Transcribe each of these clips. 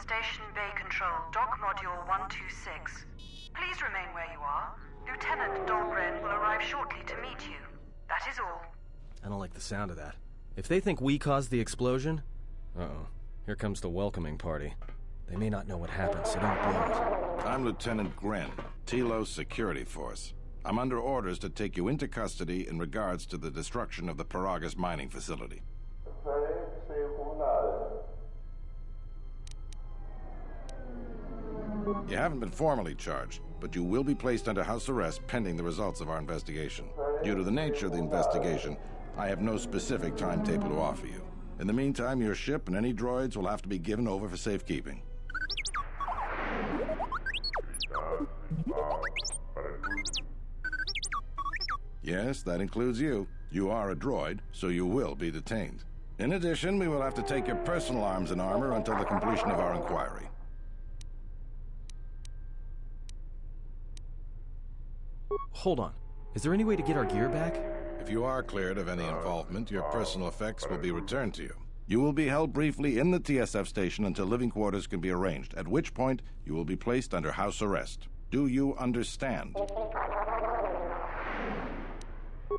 Station Bay Control, Dock Module 126. Please remain where you are. Lieutenant Dahlgren will arrive shortly to meet you. That is all. I don't like the sound of that. If they think we caused the explosion... Uh-oh. Here comes the welcoming party. They may not know what happened, so don't blow it. I'm Lieutenant Gren, Telos Security Force. I'm under orders to take you into custody in regards to the destruction of the Paragas mining facility. You haven't been formally charged, but you will be placed under house arrest pending the results of our investigation. Due to the nature of the investigation, I have no specific timetable to offer you. In the meantime, your ship and any droids will have to be given over for safekeeping. Yes, that includes you. You are a droid, so you will be detained. In addition, we will have to take your personal arms and armor until the completion of our inquiry. Hold on. Is there any way to get our gear back? If you are cleared of any involvement, your personal effects will be returned to you. You will be held briefly in the TSF station until living quarters can be arranged, at which point you will be placed under house arrest. Do you understand?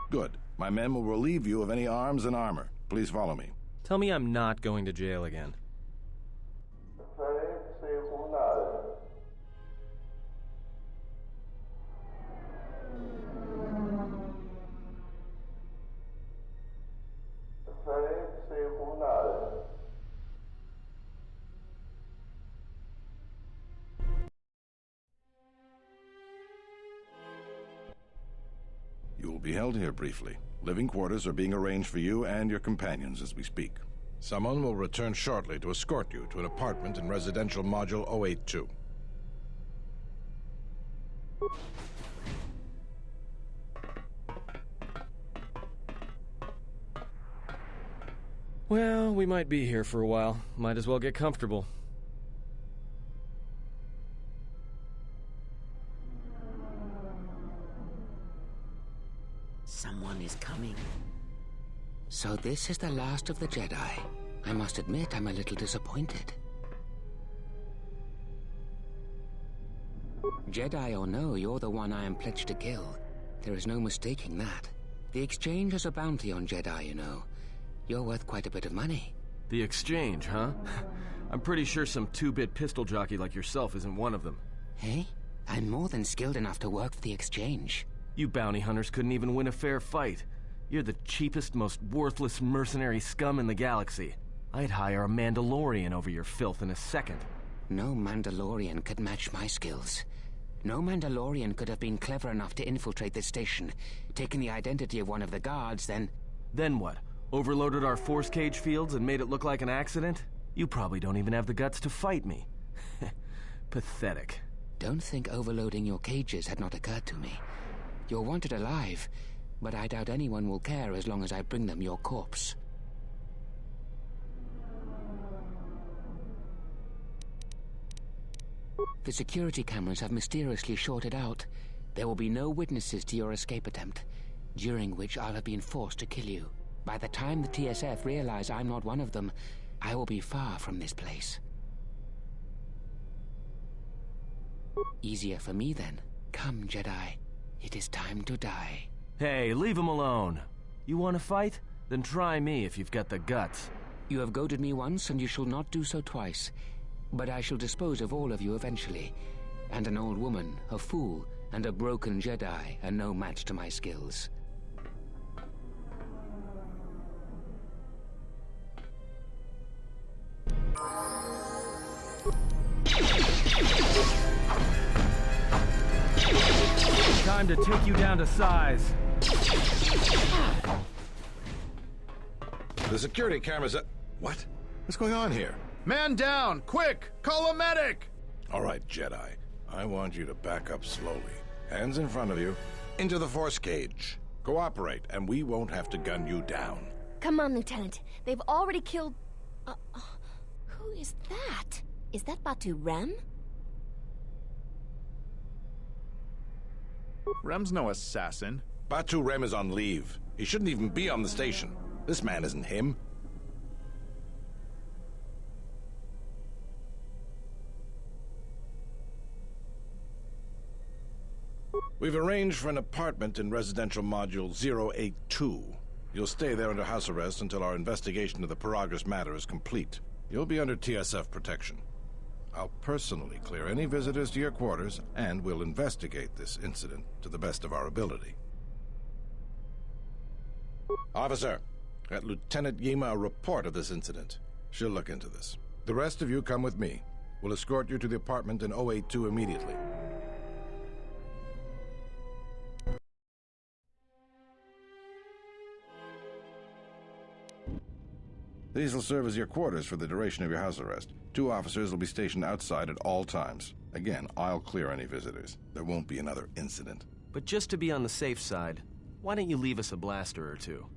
Good. My men will relieve you of any arms and armor. Please follow me. Tell me I'm not going to jail again. You will be held here briefly. Living quarters are being arranged for you and your companions as we speak. Someone will return shortly to escort you to an apartment in Residential Module 082. Well, we might be here for a while. Might as well get comfortable. Someone is coming. So this is the last of the Jedi. I must admit, I'm a little disappointed. Jedi or no, you're the one I am pledged to kill. There is no mistaking that. The Exchange has a bounty on Jedi, you know. You're worth quite a bit of money. The Exchange, huh? I'm pretty sure some two-bit pistol jockey like yourself isn't one of them. Hey? I'm more than skilled enough to work for the Exchange. You bounty hunters couldn't even win a fair fight. You're the cheapest, most worthless mercenary scum in the galaxy. I'd hire a Mandalorian over your filth in a second. No Mandalorian could match my skills. No Mandalorian could have been clever enough to infiltrate this station, taken the identity of one of the guards, then... Then what? Overloaded our force cage fields and made it look like an accident? You probably don't even have the guts to fight me. Pathetic. Don't think overloading your cages had not occurred to me. You're wanted alive, but I doubt anyone will care as long as I bring them your corpse. The security cameras have mysteriously shorted out. There will be no witnesses to your escape attempt, during which I'll have been forced to kill you. By the time the TSF realize I'm not one of them, I will be far from this place. Easier for me then. Come, Jedi. It is time to die. Hey, leave him alone. You want to fight? Then try me if you've got the guts. You have goaded me once, and you shall not do so twice. But I shall dispose of all of you eventually. And an old woman, a fool, and a broken Jedi are no match to my skills. Time to take you down to size. The security cameras are... What? What's going on here? Man down! Quick! Call a medic! All right, Jedi. I want you to back up slowly. Hands in front of you. Into the force cage. Cooperate, and we won't have to gun you down. Come on, Lieutenant. They've already killed... who is that? Is that Batu Rem? Rem's no assassin. Batu Rem is on leave. He shouldn't even be on the station. This man isn't him. We've arranged for an apartment in residential module 082. You'll stay there under house arrest until our investigation of the Paragas matter is complete. You'll be under TSF protection. I'll personally clear any visitors to your quarters, and we'll investigate this incident to the best of our ability. Officer, get Lieutenant Yima a report of this incident. She'll look into this. The rest of you come with me. We'll escort you to the apartment in 082 immediately. These will serve as your quarters for the duration of your house arrest. 2 officers will be stationed outside at all times. Again, I'll clear any visitors. There won't be another incident. But just to be on the safe side, why don't you leave us a blaster or 2?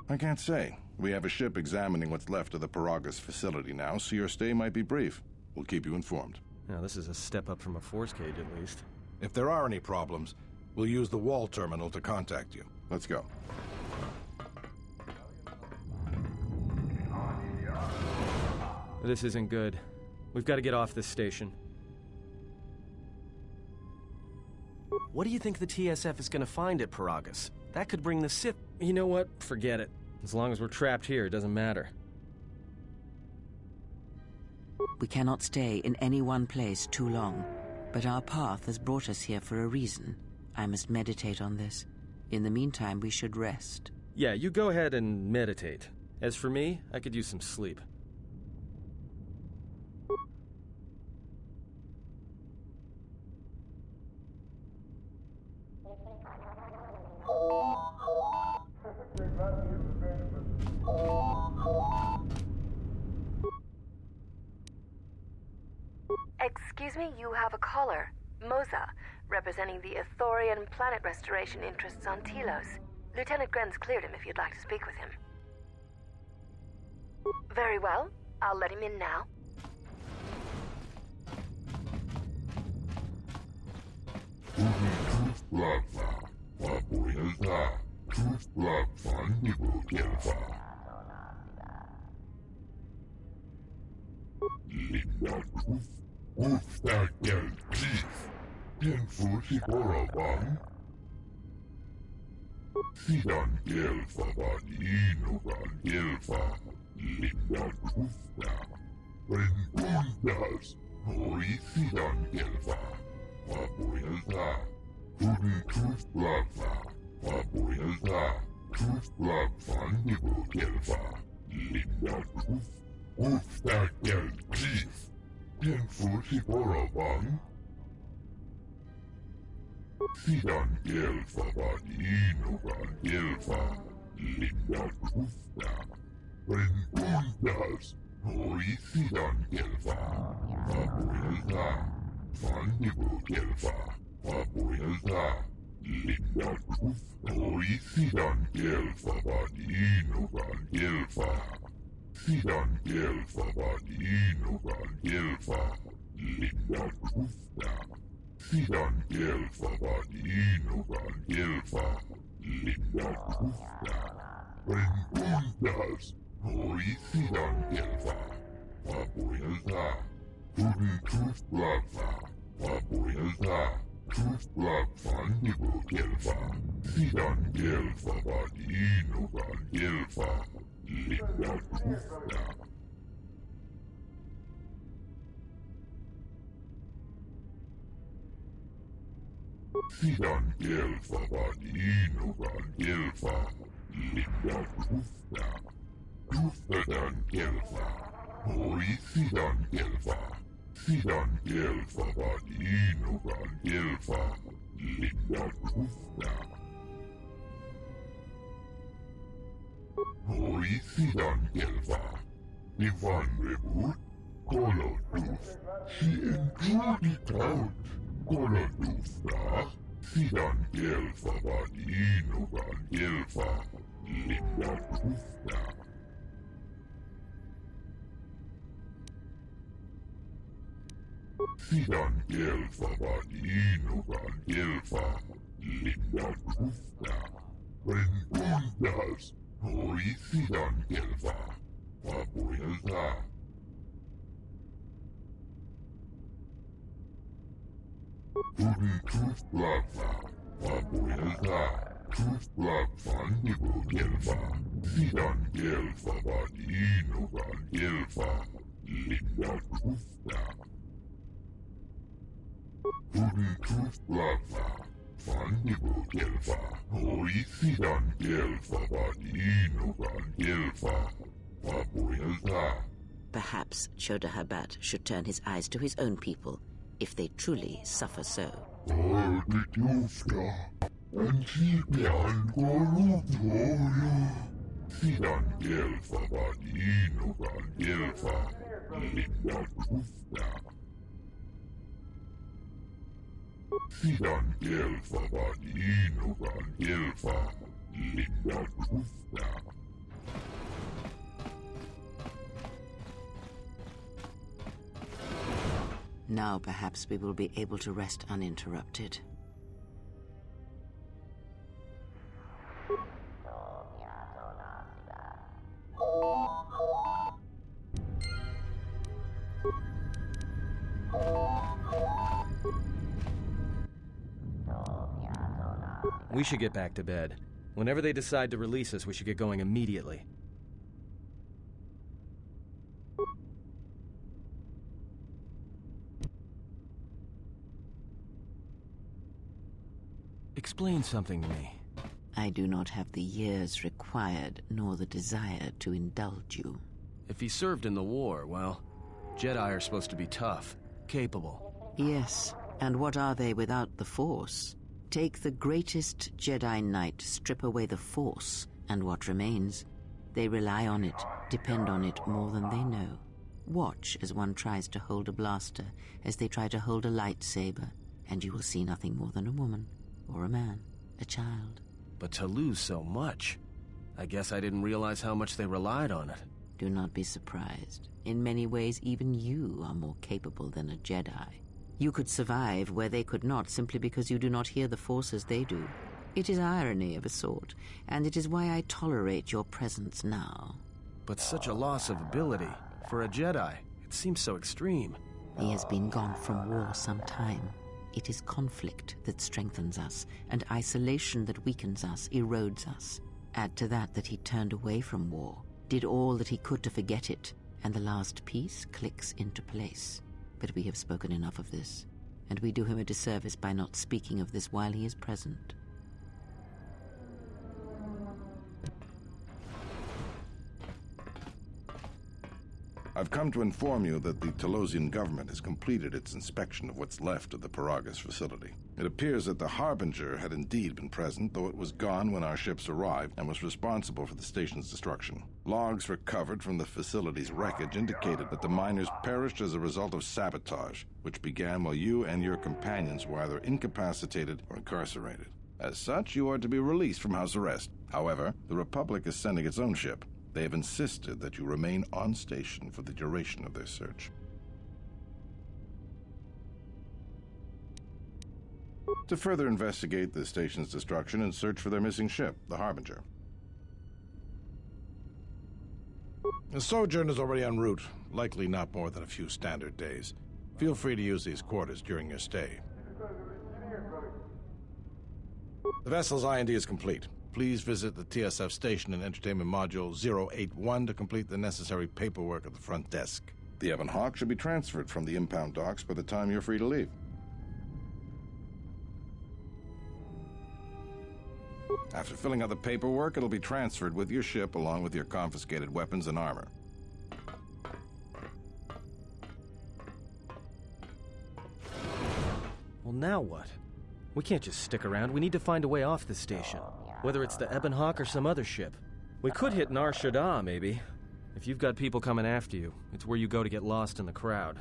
I can't say. We have a ship examining what's left of the Paragas facility now, so your stay might be brief. We'll keep you informed. Now, this is a step up from a force cage, at least. If there are any problems, we'll use the wall terminal to contact you. Let's go. This isn't good. We've got to get off this station. What do you think the TSF is going to find at Paragas? That could bring the Sith... You know what? Forget it. As long as we're trapped here, it doesn't matter. We cannot stay in any one place too long, but our path has brought us here for a reason. I must meditate on this. In the meantime, we should rest. Yeah, you go ahead and meditate. As for me, I could use some sleep. Excuse me, you have a caller. Moza, representing the Ithorian Planet Restoration interests on Telos. Lieutenant Gren's cleared him if you'd like to speak with him. Very well. I'll let him in now. Perhaps Chodo Habat should turn his eyes to his own people, if they truly suffer so. Now perhaps we will be able to rest uninterrupted. We should get back to bed. Whenever they decide to release us, we should get going immediately. Explain something to me. I do not have the years required, nor the desire to indulge you. If he served in the war, well, Jedi are supposed to be tough, capable. Yes, and what are they without the Force? Take the greatest Jedi Knight, strip away the Force, and what remains? They rely on it, depend on it more than they know. Watch as one tries to hold a blaster, as they try to hold a lightsaber, and you will see nothing more than a woman, or a man, a child. But to lose so much, I guess I didn't realize how much they relied on it. Do not be surprised. In many ways, even you are more capable than a Jedi. You could survive where they could not simply because you do not hear the Force as they do. It is irony of a sort, and it is why I tolerate your presence now. But such a loss of ability. For a Jedi, it seems so extreme. He has been gone from war some time. It is conflict that strengthens us, and isolation that weakens us, erodes us. Add to that he turned away from war, did all that he could to forget it, and the last piece clicks into place. But we have spoken enough of this, and we do him a disservice by not speaking of this while he is present. I've come to inform you that the Telosian government has completed its inspection of what's left of the Paragas facility. It appears that the Harbinger had indeed been present, though it was gone when our ships arrived and was responsible for the station's destruction. Logs recovered from the facility's wreckage indicated that the miners perished as a result of sabotage, which began while you and your companions were either incapacitated or incarcerated. As such, you are to be released from house arrest. However, the Republic is sending its own ship. They have insisted that you remain on station for the duration of their search. To further investigate the station's destruction and search for their missing ship, the Harbinger. The sojourn is already en route, likely not more than a few standard days. Feel free to use these quarters during your stay. The vessel's IND is complete. Please visit the TSF station and entertainment module 081 to complete the necessary paperwork at the front desk. The Ebon Hawk should be transferred from the impound docks by the time you're free to leave. After filling out the paperwork, it'll be transferred with your ship along with your confiscated weapons and armor. Well, now what? We can't just stick around. We need to find a way off this station. Whether it's the Ebon Hawk or some other ship. We could hit Nar Shaddaa, maybe. If you've got people coming after you, it's where you go to get lost in the crowd.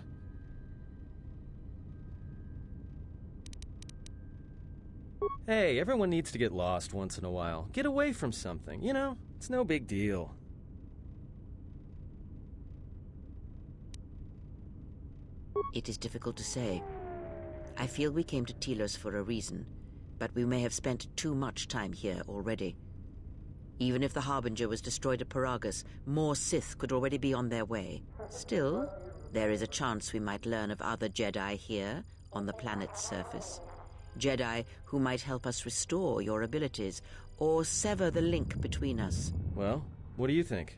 Hey, everyone needs to get lost once in a while. Get away from something, you know? It's no big deal. It is difficult to say. I feel we came to Telos for a reason, but we may have spent too much time here already. Even if the Harbinger was destroyed at Paragas, more Sith could already be on their way. Still, there is a chance we might learn of other Jedi here, on the planet's surface. Jedi who might help us restore your abilities or sever the link between us. Well, what do you think?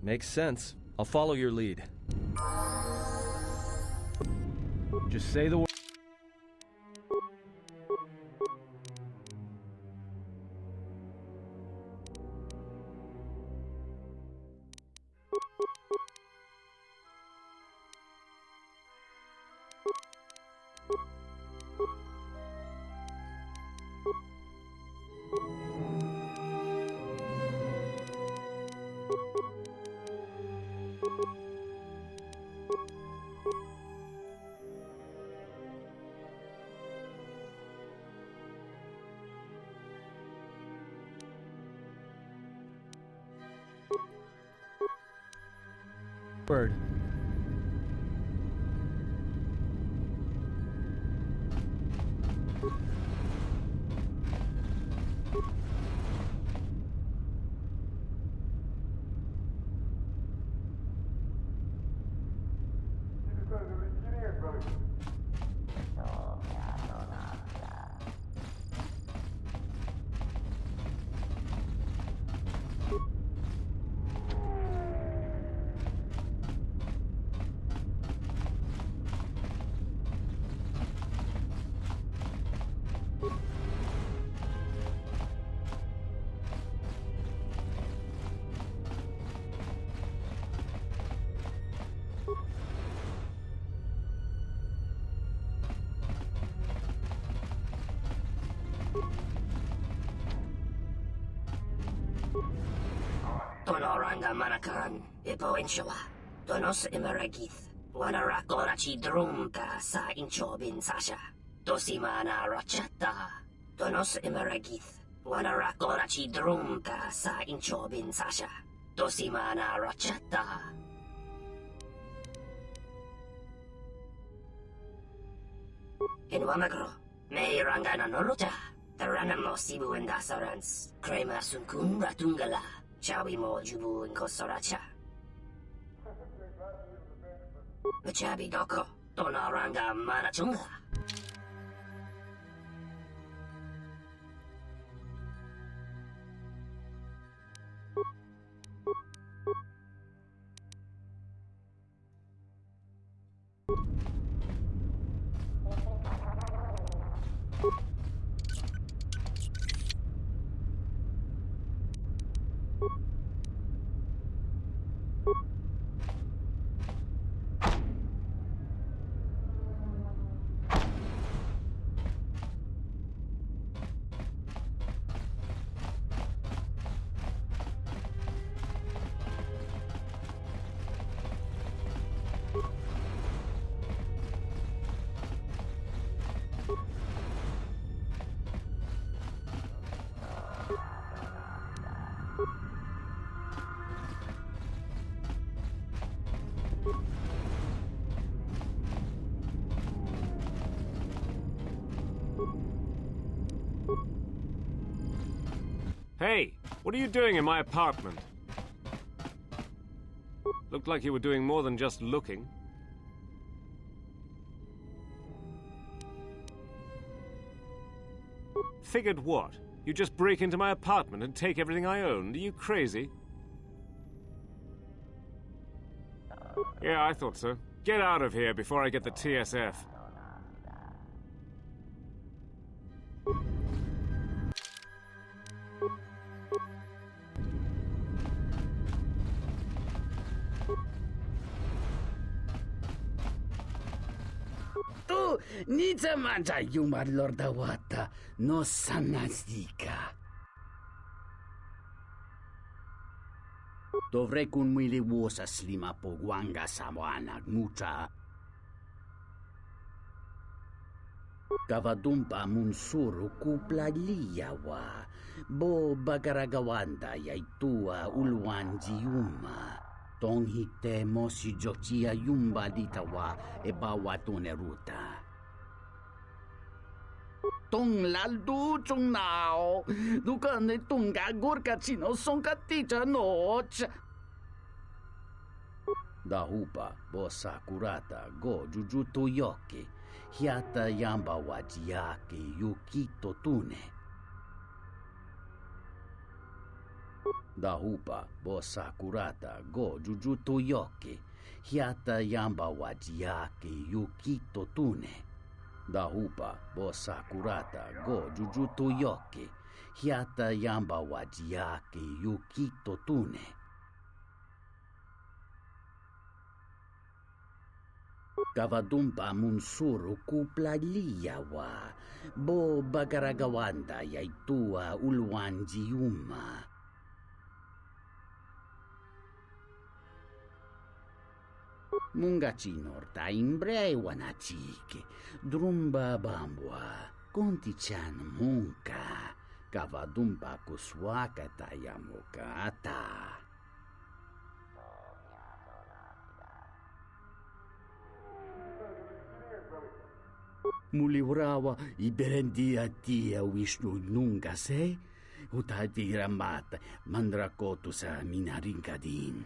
Makes sense. I'll follow your lead. Just say the word. Bird. Tonoranga Manakaran, Ipo Inshawa, Donos Imaragith, Wanarakorachi Drumka sa Inchobin Sasha, Dosimana Rachata, Donos Imaragith, Wanarakorachi Drumka sa Inchobin Sasha, Dosimana Rachata. In Wamagro, May Rangana Noruta, Taranamo Sibu and Dasarans, Krema Sunkun Ratungala. Chawi mo jubu in Kosoracha. Machabi doko, Tonaranga Manachunga. Hey, what are you doing in my apartment? Looked like you were doing more than just looking. Figured what? You just break into my apartment and take everything I owned? Are you crazy? Yeah, I thought so. Get out of here before I get the TSF. Tu nița manja yumar lordawata no sanazika. Dovrei kun mili vuosa slima pogwanga samoana mucha. Kavadumpa munsuru kupla liyawa. Bo bagaragawanda yaitua ulwanji yuma. Tong hite mosi jochia yumba ditawa e bawa ruta. Tong laldu chung nao. Dukane tunga gurka chino sonka tita noch. Dahupa bossa kurata go jujuto yoki. Hiata yamba wajiaki yukito tune. Dahupa bossa kurata go jujuto yoki. Hiata yamba wajiaki yukito tune. Dahupa bossa kurata go jujuto yoki. Hiata yamba wajiaki yukito tune. Kavadumpa munsuru kupla liyawa. Bo bagaragawanda yaitua ulwanjiuma. Mungachinorta imbrei wanachike. Drumba bambwa. Kontichan munka. Kavadumpa kuswaka tayamukata. Muliwrawa iberendia tia Vishnu nunga se. Utati ramata mandrakotu sa minaringkadin.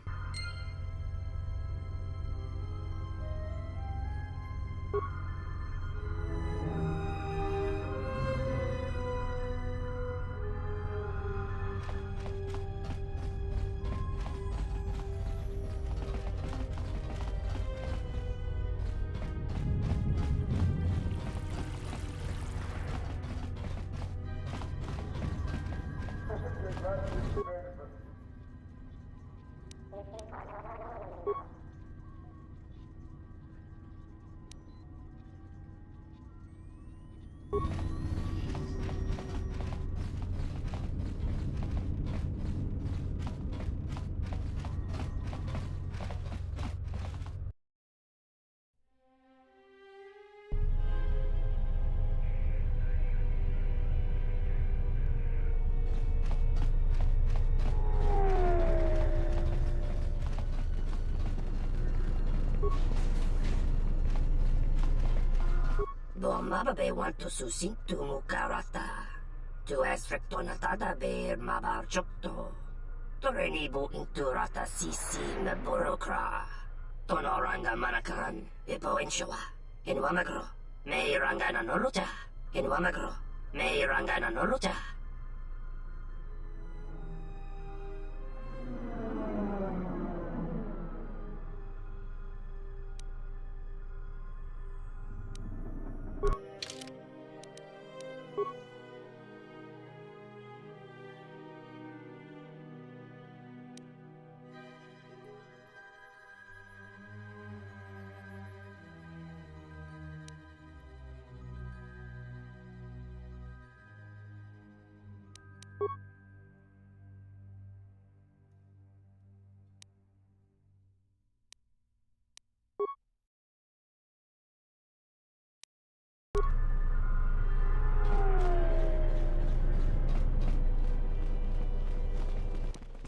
Mababe want to susintu mukarata. Tu es frektonatada ber mabar chokto. Torenibu inturata sisi meburokra. Tonoranga manakan. Ipo inshawa. Inwamagro. May rangana norucha. Inwamagro. May rangana norucha.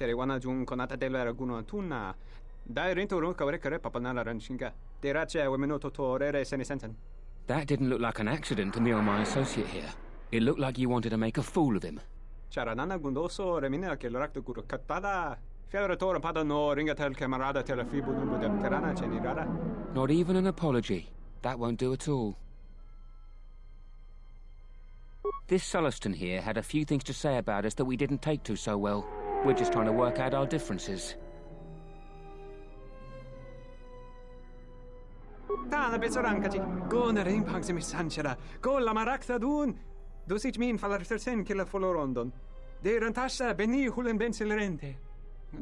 Terewana jung konata dela raguno tuna. Dai rento ron kawrekare papanala ranshinga. Derache wemeno totorere senesenten. That didn't look like an accident to me or my associate here. It looked like you wanted to make a fool of him. Charanana gundoso remina che l'orakto guru katada. Fiaratore pada no ringatel camarada telefibu number de terana cenirada. Not even an apology. That won't do at all. This Sulluston here had a few things to say about us that we didn't take to so well. We're just trying to work out our differences. Tana besorankaji. Go na rimpang se misanchera. Go la marakta dun. Dosich min falartersen killa folorondon. De rantasha beni hulen bensilerente.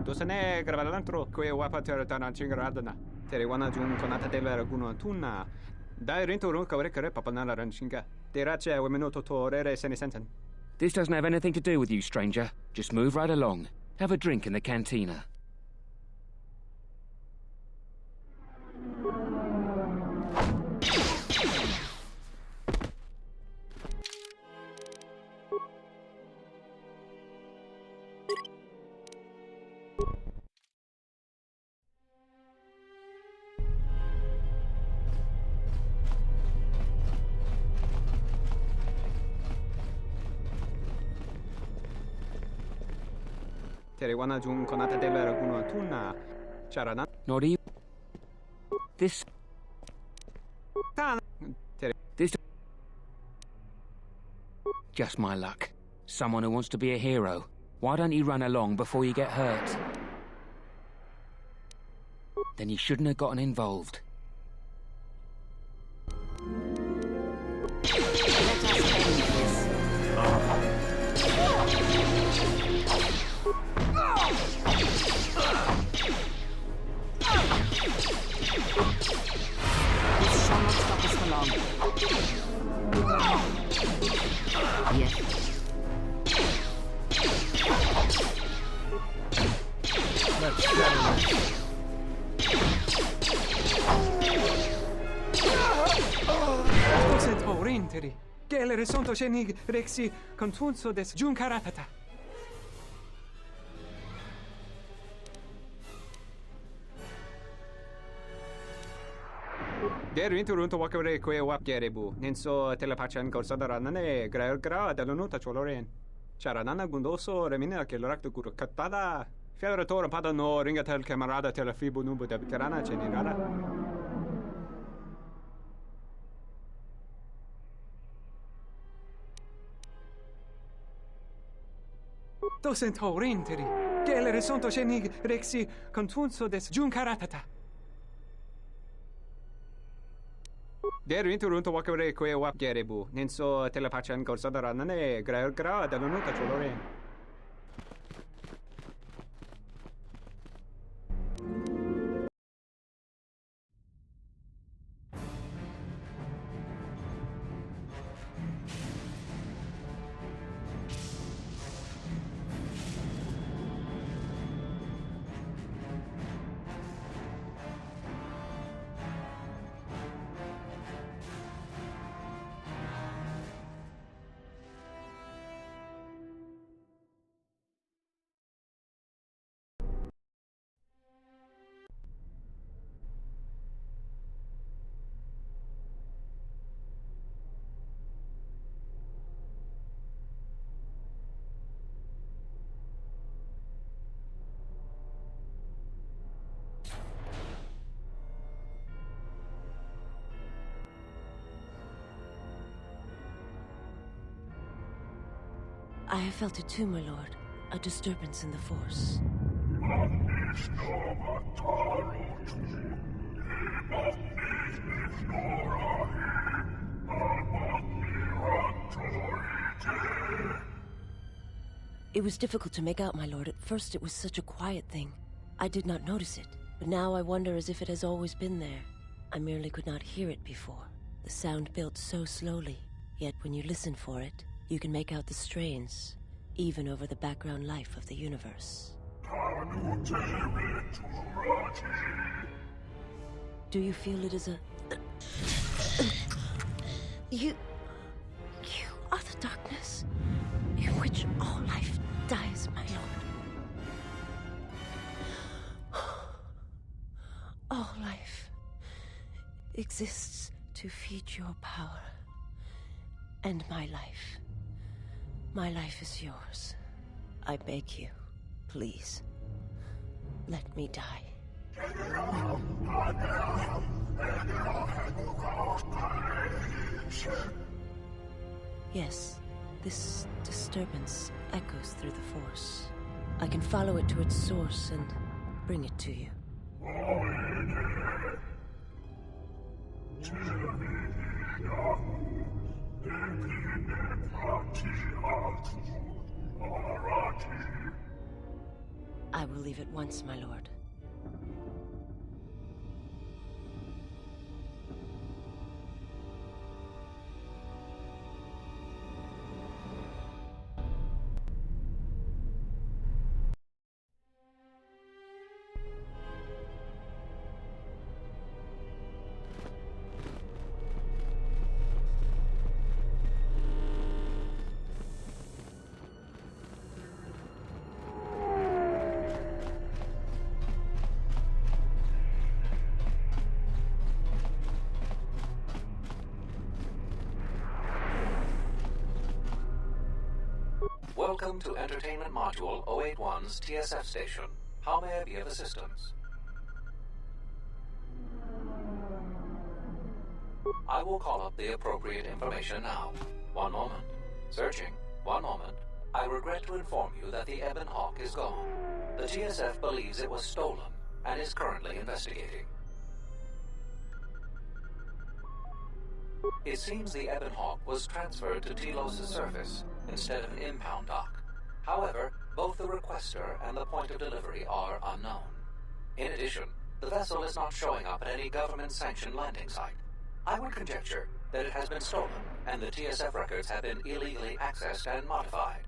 Dosane gravalantro que wapater tana chingaradana. Terewana jun konata dela raguno tuna. Dai rento ron kawrekare papanala ranshinga. Derache wemeno totorere senesenten. This doesn't have anything to do with you, stranger. Just move right along. Have a drink in the cantina. Terewana jun konata dela raguno tuna. Charana. Not even. This... This... Just my luck. Someone who wants to be a hero. Why don't you run along before you get hurt? Then you shouldn't have gotten involved. This shall not stop us for long. Yes. Let's settle it. Sent horrenteri. Gelere sonto shenig rexi contunso des junkaratata. Der inturunto wakare kwe wap gerebu. Ninso telepachan korsadarane gra dalonuta choloren. Charanana gundoso remina che l'orakto guru kattada. Fiaratore pada no ringatel camarada telefibu nubu de veterana cenirara. Docent horrenteri. Gelere sonto shenig rexi contunso des junkaratata. Der inturunto wakare kwe wap gerebu. Ninso telepachan korsadarane gra dalonuta choloren. I have felt it too, my lord. A disturbance in the Force. It was difficult to make out, my lord. At first it was such a quiet thing. I did not notice it, but now I wonder as if it has always been there. I merely could not hear it before. The sound built so slowly, yet when you listen for it, you can make out the strains, even over the background life of the universe. Do you feel it is a... You are the darkness in which all life dies, my lord. All life exists to feed your power. And my life is yours. I beg you, please, let me die. Yes, this disturbance echoes through the Force. I can follow it to its source and bring it to you. I will leave at once, my lord. Welcome to Entertainment Module 081's TSF station. How may I be of assistance? I will call up the appropriate information now. One moment. Searching. One moment. I regret to inform you that the Ebon Hawk is gone. The TSF believes it was stolen and is currently investigating. It seems the Ebon Hawk was transferred to Telos' surface instead of an impound dock. However, both the requester and the point of delivery are unknown. In addition, the vessel is not showing up at any government-sanctioned landing site. I would conjecture that it has been stolen, and the TSF records have been illegally accessed and modified.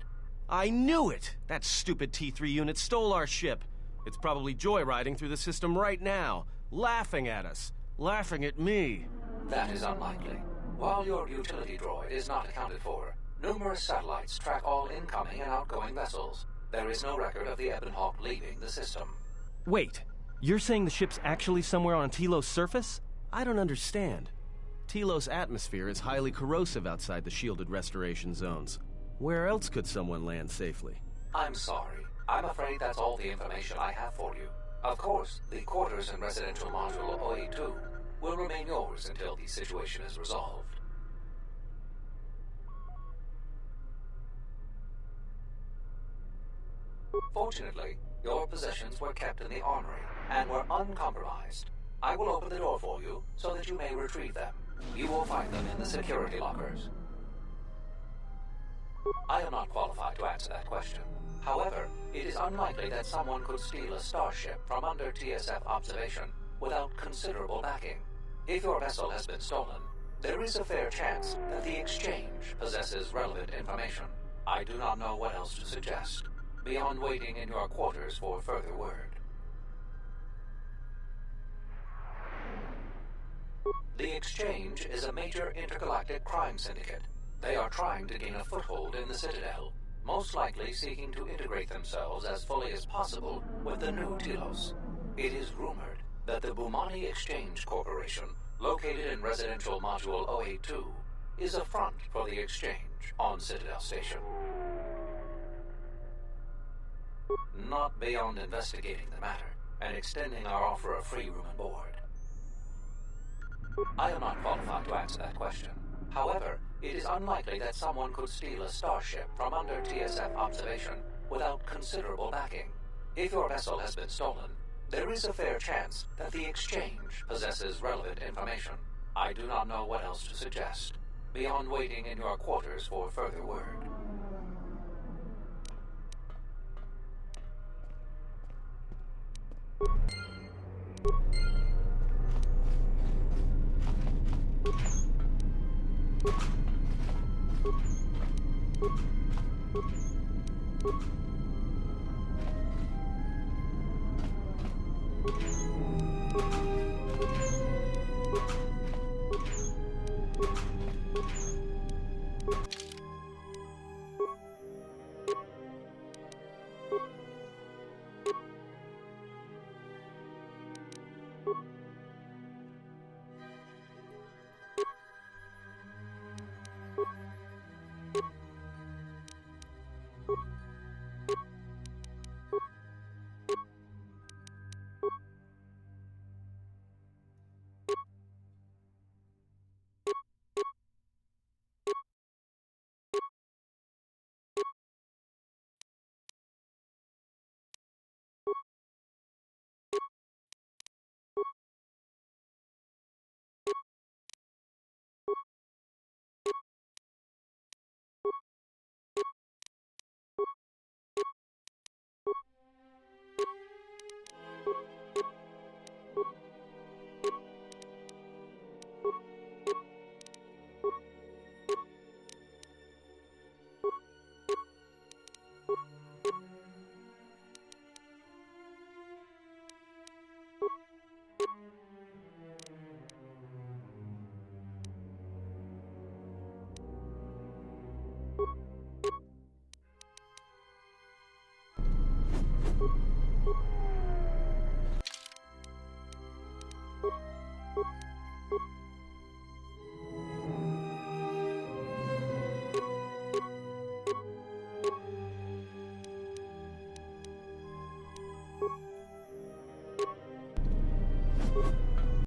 I knew it! That stupid T3 unit stole our ship. It's probably joyriding through the system right now, laughing at us. Laughing at me. That is unlikely. While your utility droid is not accounted for, numerous satellites track all incoming and outgoing vessels. There is no record of the Ebon Hawk leaving the system. Wait, you're saying the ship's actually somewhere on Telos' surface? I don't understand. Telos' atmosphere is highly corrosive outside the shielded restoration zones. Where else could someone land safely? I'm sorry. I'm afraid that's all the information I have for you. Of course, the quarters in Residential Module OA2 will remain yours until the situation is resolved. Fortunately, your possessions were kept in the armory and were uncompromised. I will open the door for you so that you may retrieve them. You will find them in the security lockers. I am not qualified to answer that question. However, it is unlikely that someone could steal a starship from under TSF observation without considerable backing. If your vessel has been stolen, there is a fair chance that the exchange possesses relevant information. I do not know what else to suggest, beyond waiting in your quarters for further word. The exchange is a major intergalactic crime syndicate. They are trying to gain a foothold in the Citadel, most likely seeking to integrate themselves as fully as possible with the new Telos. It is rumored that the Bumani Exchange Corporation, located in Residential Module OA2, is a front for the exchange on Citadel Station. Not beyond investigating the matter and extending our offer of free room and board. I am not qualified to answer that question. However, it is unlikely that someone could steal a starship from under TSF observation without considerable backing. If your vessel has been stolen, there is a fair chance that the exchange possesses relevant information. I do not know what else to suggest, beyond waiting in your quarters for further word.